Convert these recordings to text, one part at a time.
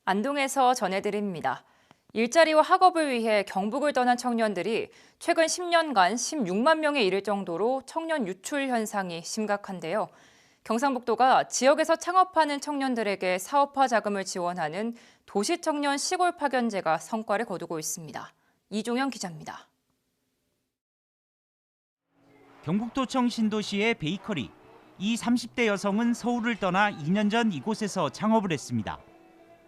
안동에서 전해드립니다. 일자리와 학업을 위해 경북을 떠난 청년들이 최근 10년간 16만 명에 이를 정도로 청년 유출 현상이 심각한데요. 경상북도가 지역에서 창업하는 청년들에게 사업화 자금을 지원하는 도시청년 시골 파견제가 성과를 거두고 있습니다. 이종영 기자입니다. 경북도청 신도시의 베이커리. 이 30대 여성은 서울을 떠나 2년 전 이곳에서 창업을 했습니다.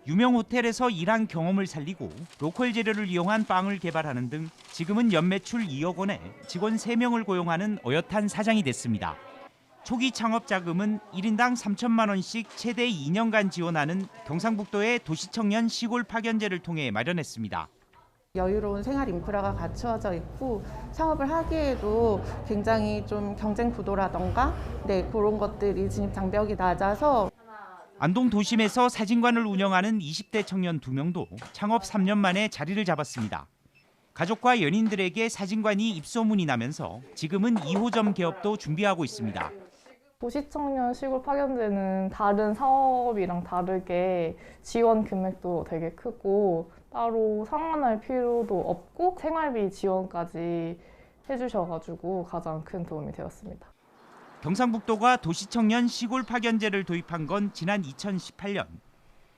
유명 호텔에서 일한 경험을 살리고 로컬 재료를 이용한 빵을 개발하는 등 지금은 연매출 2억 원에 직원 3명을 고용하는 어엿한 사장이 됐습니다. 초기 창업 자금은 1인당 3천만 원씩 최대 2년간 지원하는 경상북도의 도시청년 시골 파견제를 통해 마련했습니다. 여유로운 생활 인프라가 갖추어져 있고 사업을 하기에도 굉장히 좀 경쟁 구도라던가 그런 것들이 진입 장벽이 낮아서 안동 도심에서 사진관을 운영하는 20대 청년 2명도 창업 3년 만에 자리를 잡았습니다. 가족과 연인들에게 사진관이 입소문이 나면서 지금은 2호점 개업도 준비하고 있습니다. 도시청년 시골 파견제는 다른 사업이랑 다르게 지원 금액도 되게 크고 따로 상환할 필요도 없고 생활비 지원까지 해주셔가지고 가장 큰 도움이 되었습니다. 경상북도가 도시청년 시골 파견제를 도입한 건 지난 2018년.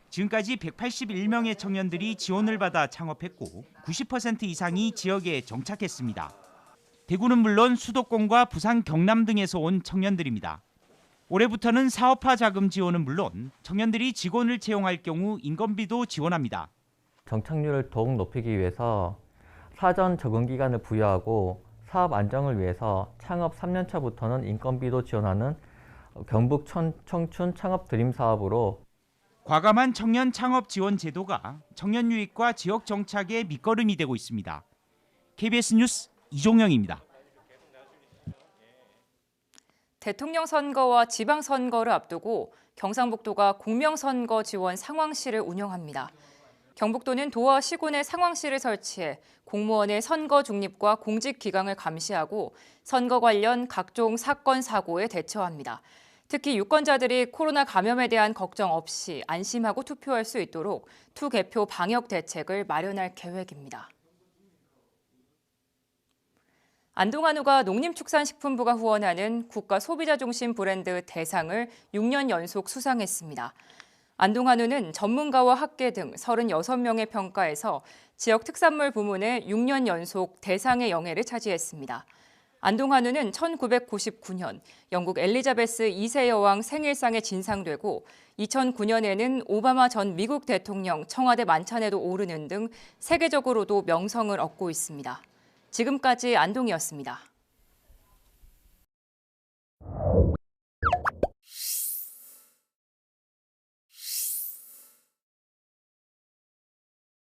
지금까지 181명의 청년들이 지원을 받아 창업했고 90% 이상이 지역에 정착했습니다. 대구는 물론 수도권과 부산, 경남 등에서 온 청년들입니다. 올해부터는 사업화 자금 지원은 물론 청년들이 직원을 채용할 경우 인건비도 지원합니다. 정착률을 더욱 높이기 위해서 사전 적응 기간을 부여하고 사업 안정을 위해서 창업 3년 차부터는 인건비도 지원하는 경북 청춘 창업 드림 사업으로 과감한 청년 창업 지원 제도가 청년 유입과 지역 정착의 밑거름이 되고 있습니다. KBS 뉴스 이종영입니다. 대통령 선거와 지방선거를 앞두고 경상북도가 공명선거 지원 상황실을 운영합니다. 경북도는 도와 시군에 상황실을 설치해 공무원의 선거 중립과 공직 기강을 감시하고 선거 관련 각종 사건, 사고에 대처합니다. 특히 유권자들이 코로나 감염에 대한 걱정 없이 안심하고 투표할 수 있도록 투개표 방역 대책을 마련할 계획입니다. 안동 한우가 농림축산식품부가 후원하는 국가 소비자 중심 브랜드 대상을 6년 연속 수상했습니다. 안동 한우는 전문가와 학계 등 36명의 평가에서 지역 특산물 부문에 6년 연속 대상의 영예를 차지했습니다. 안동 한우는 1999년 영국 엘리자베스 2세 여왕 생일상에 진상되고 2009년에는 오바마 전 미국 대통령 청와대 만찬에도 오르는 등 세계적으로도 명성을 얻고 있습니다. 지금까지 안동이었습니다.